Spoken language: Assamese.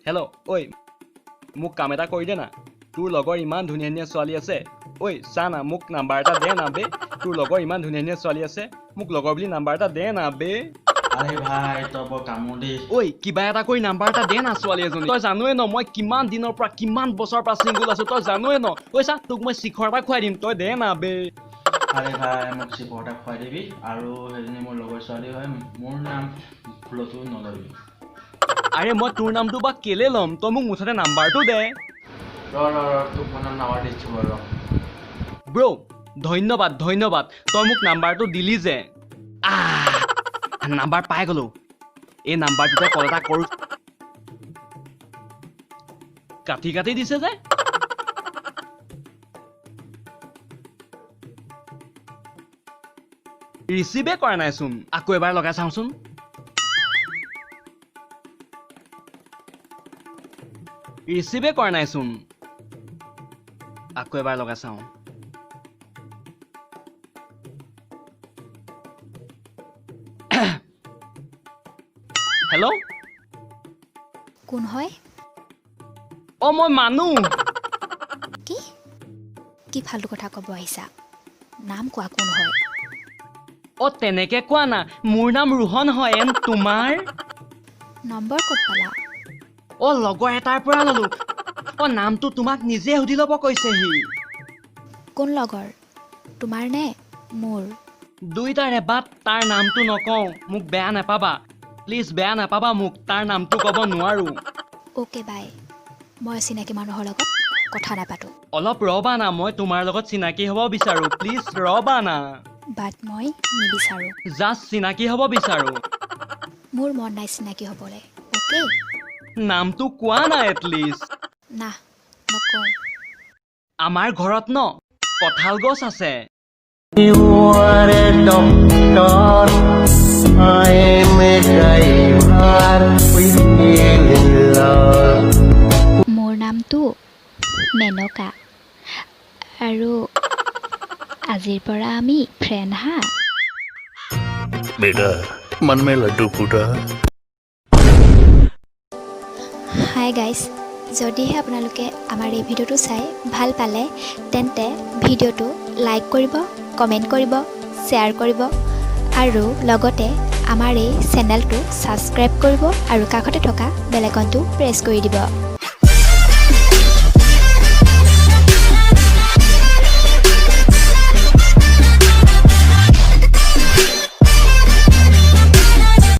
হেল্ল' ঐ মোক কাম এটা কৰি দে না তোৰ লগৰ ইমান ধুনীয়া ধুনীয়া ছোৱালী আছে ঐ চা না মোক নাম্বাৰ এটা দে না বে তোৰ লগৰ ইমান ধুনীয়া ধুনীয়া ছোৱালী আছে মোক লগৰ বুলি নাম্বাৰ এটা দে না বে আৰে ভাই তই বৰ কামুদি ঐ কিবা এটা কৰি নাম্বাৰ এটা দে না ছোৱালী এজনী তই জানোৱে ন মই কিমান দিনৰ পৰা কিমান বছৰৰ পৰা চিংগুল আছো তই জানোৱে ন ঐ চা তোক মই শিখৰ এটা খুৱাই দিম তই দে না বে আৰে ভাই মোক চিপৰ এটা খুৱাই দিবি আৰু সেইজনী মোৰ লগৰ ছোৱালী হয় মোৰ নাম ভুলতো নলবি আৰে মই তোৰ নামটো বা কেলে ল'ম তই মোক মুঠতে নাম্বাৰটো দে তোক মই নাম্বাৰ দিছোঁ বাৰু ব্ৰ ধন্যবাদ ধন্যবাদ তই মোক নাম্বাৰটো দিলি যে নাম্বাৰ পাই গলো এই নাম্বাৰটোতে কল এটা কৰো কাটি কাটি দিছে যে ৰিচিভে কৰা নাইচোন আকৌ এবাৰ লগাই চাওঁচোন ৰিচিভে কৰা নাইচোন আকৌ এবাৰ লগাই চাওঁ হেল্ল' কোন হয় অ মই মানুহ কি কি ফালতু কথা ক'ব আহিছা নাম কোৱা কোন হয় অ তেনেকে কোৱা না মোৰ নাম ৰোহন হয় এন তোমাৰ নম্বৰ ক'ত পালা অ লগৰ এটাৰ পৰা ললো অ নামটো তোমাক নিজে সুধি ল'ব কৈছে সি কোন লগৰ তোমাৰ নে মোৰ দুইটাৰে বাট তাৰ নামটো নকওঁ মোক বেয়া নাপাবা প্লিজ বেয়া নাপাবা মোক তাৰ নামটো ক'ব নোৱাৰো অ'কে বাই মই চিনাকি মানুহৰ লগত কথা নাপাতো অলপ ৰবা না মই তোমাৰ লগত চিনাকি হ'ব বিচাৰো প্লিজ ৰবা না বাট মই নিবিচাৰোঁ জাষ্ট চিনাকি হ'ব বিচাৰো মোৰ মন নাই চিনাকি হ'বলৈ অ'কে নামটো কোৱা না এটলিষ্ট না নকওঁ আমাৰ ঘৰত ন কঁঠাল গছ আছে You are a doctor, I am a driver, we fell in love. মোৰ নামটো মেনকা আৰু আজিৰ পৰা আমি ফ্ৰেণ্ড হা बेटा मन में लड्डू फूटा হাই গাইজ যদিহে আপোনালোকে আমাৰ এই ভিডিঅ'টো চাই ভাল পালে তেন্তে ভিডিঅ'টো লাইক কৰিব কমেণ্ট কৰিব শ্বেয়াৰ কৰিব আৰু লগতে আমাৰ এই চেনেলটো ছাবস্ক্ৰাইব কৰিব আৰু কাষতে থকা বেল আইকনটো প্ৰেছ কৰি দিব